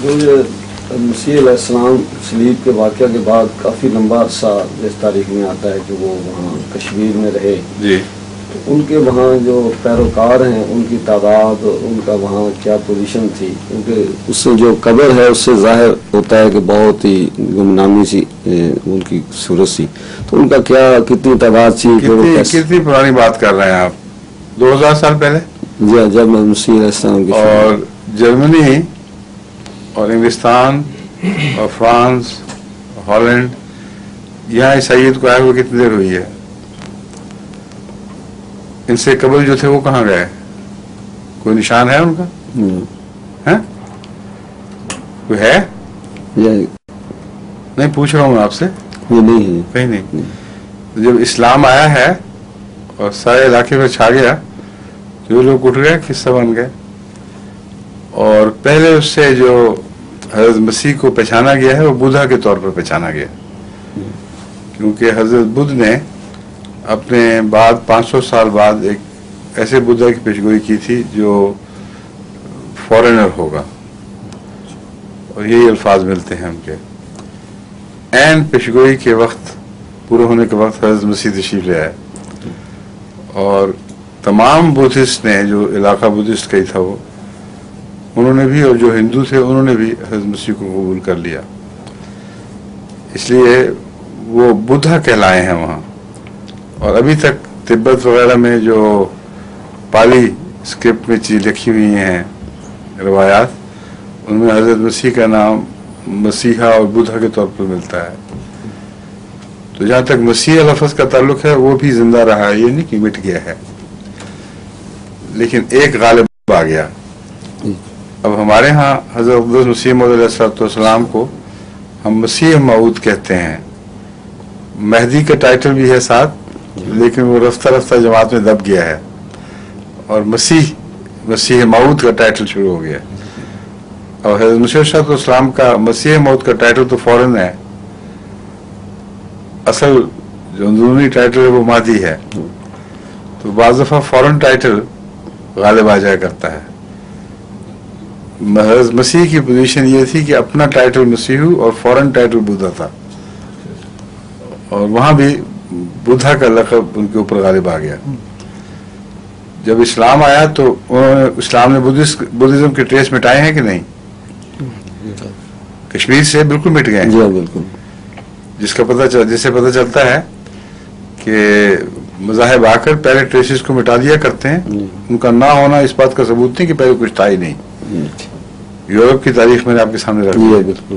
جو مسیح علیہ السلام صلیب کے واقعہ کے بعد کافی لمبا عرصہ اس تاریخ میں آتا ہے کہ وہ وہاں کشمیر میں رہے جی، تو ان کے وہاں جو پیروکار ہیں ان کی تعداد اور ان کا وہاں کیا پوزیشن تھی، کیونکہ اس سے جو قبر ہے اس سے ظاہر ہوتا ہے کہ بہت ہی گمنامی سی ان کی صورت سی، تو ان کا کیا کتنی تعداد سی؟ کتنی پرانی بات کر رہے ہیں آپ؟ 2000 سال پہلے؟ جی، جب مسیح علیہ السلام کی اور جرمنی اور انگلستان اور فرانس ہالینڈ یہاں عیسائیت کو آئے ہوئے کتنی دیر ہوئی ہے؟ ان سے قبل جو تھے وہ کہاں گئے؟ کوئی نشان ہے ان کا؟ کوئی ہے؟ نہیں، پوچھ رہا ہوں میں آپ سے. نہیں، کہیں نہیں. جب اسلام آیا ہے اور سارے علاقے میں چھا گیا، جو لوگ اٹھ گئے قصہ بن گئے. اور پہلے اس سے جو حضرت مسیح کو پہچانا گیا ہے وہ بدھا کے طور پر پہچانا گیا، کیونکہ حضرت بدھ نے اپنے بعد 500 سال بعد ایک ایسے بدھا کی پیشگوئی کی تھی جو فورنر ہوگا، اور یہی الفاظ ملتے ہیں ان کے. عین پیشگوئی کے وقت، پورے ہونے کے وقت حضرت مسیح تشریف لے آئے، اور تمام بدھسٹ نے، جو علاقہ بدھسٹ کا ہی تھا وہ، انہوں نے بھی، اور جو ہندو تھے انہوں نے بھی حضرت مسیح کو قبول کر لیا. اس لیے وہ بدھا کہلائے ہیں وہاں. اور ابھی تک تبت وغیرہ میں جو پالی اسکرپٹ میں چیز لکھی ہوئی ہیں روایات، ان میں حضرت مسیح کا نام مسیحا اور بدھا کے طور پر ملتا ہے. تو جہاں تک مسیح لفظ کا تعلق ہے وہ بھی زندہ رہا ہے، یہ نہیں کہ مٹ گیا ہے، لیکن ایک غالب آ گیا. اب ہمارے ہاں حضرت مسیح موعود علیہ السلام کو ہم مسیح موعود کہتے ہیں. مہدی کا ٹائٹل بھی ہے ساتھ، لیکن وہ رفتہ رفتہ جماعت میں دب گیا ہے، اور مسیح موعود کا ٹائٹل شروع ہو گیا. اور حضرت مسیح علیہ السلام کا مسیح موعود کا ٹائٹل تو فوراً ہے، اصل جو اندرونی ٹائٹل ہے وہ مہدی ہے. تو بعض دفعہ فوراً ٹائٹل غالب آ جایا کرتا ہے. حضرت مسیح کی پوزیشن یہ تھی کہ اپنا ٹائٹل مسیح اور فوراً ٹائٹل بدھا تھا، اور وہاں بھی بدھا کا لقب ان کے اوپر غالب آ گیا. جب اسلام آیا تو انہوں نے، اسلام نے بدھزم کے ٹریس مٹائے ہیں کہ نہیں؟ کشمیر سے بالکل مٹ گئے ہیں. جی بالکل. جس سے پتہ چلتا ہے کہ مذاہب آ کر پہلے ٹریسز کو مٹا دیا کرتے ہیں. ان کا نہ ہونا اس بات کا ثبوت نہیں کہ پہلے کچھ تھا ہی نہیں. یورپ کی تاریخ میں نے آپ کے سامنے رکھ دی. بالکل.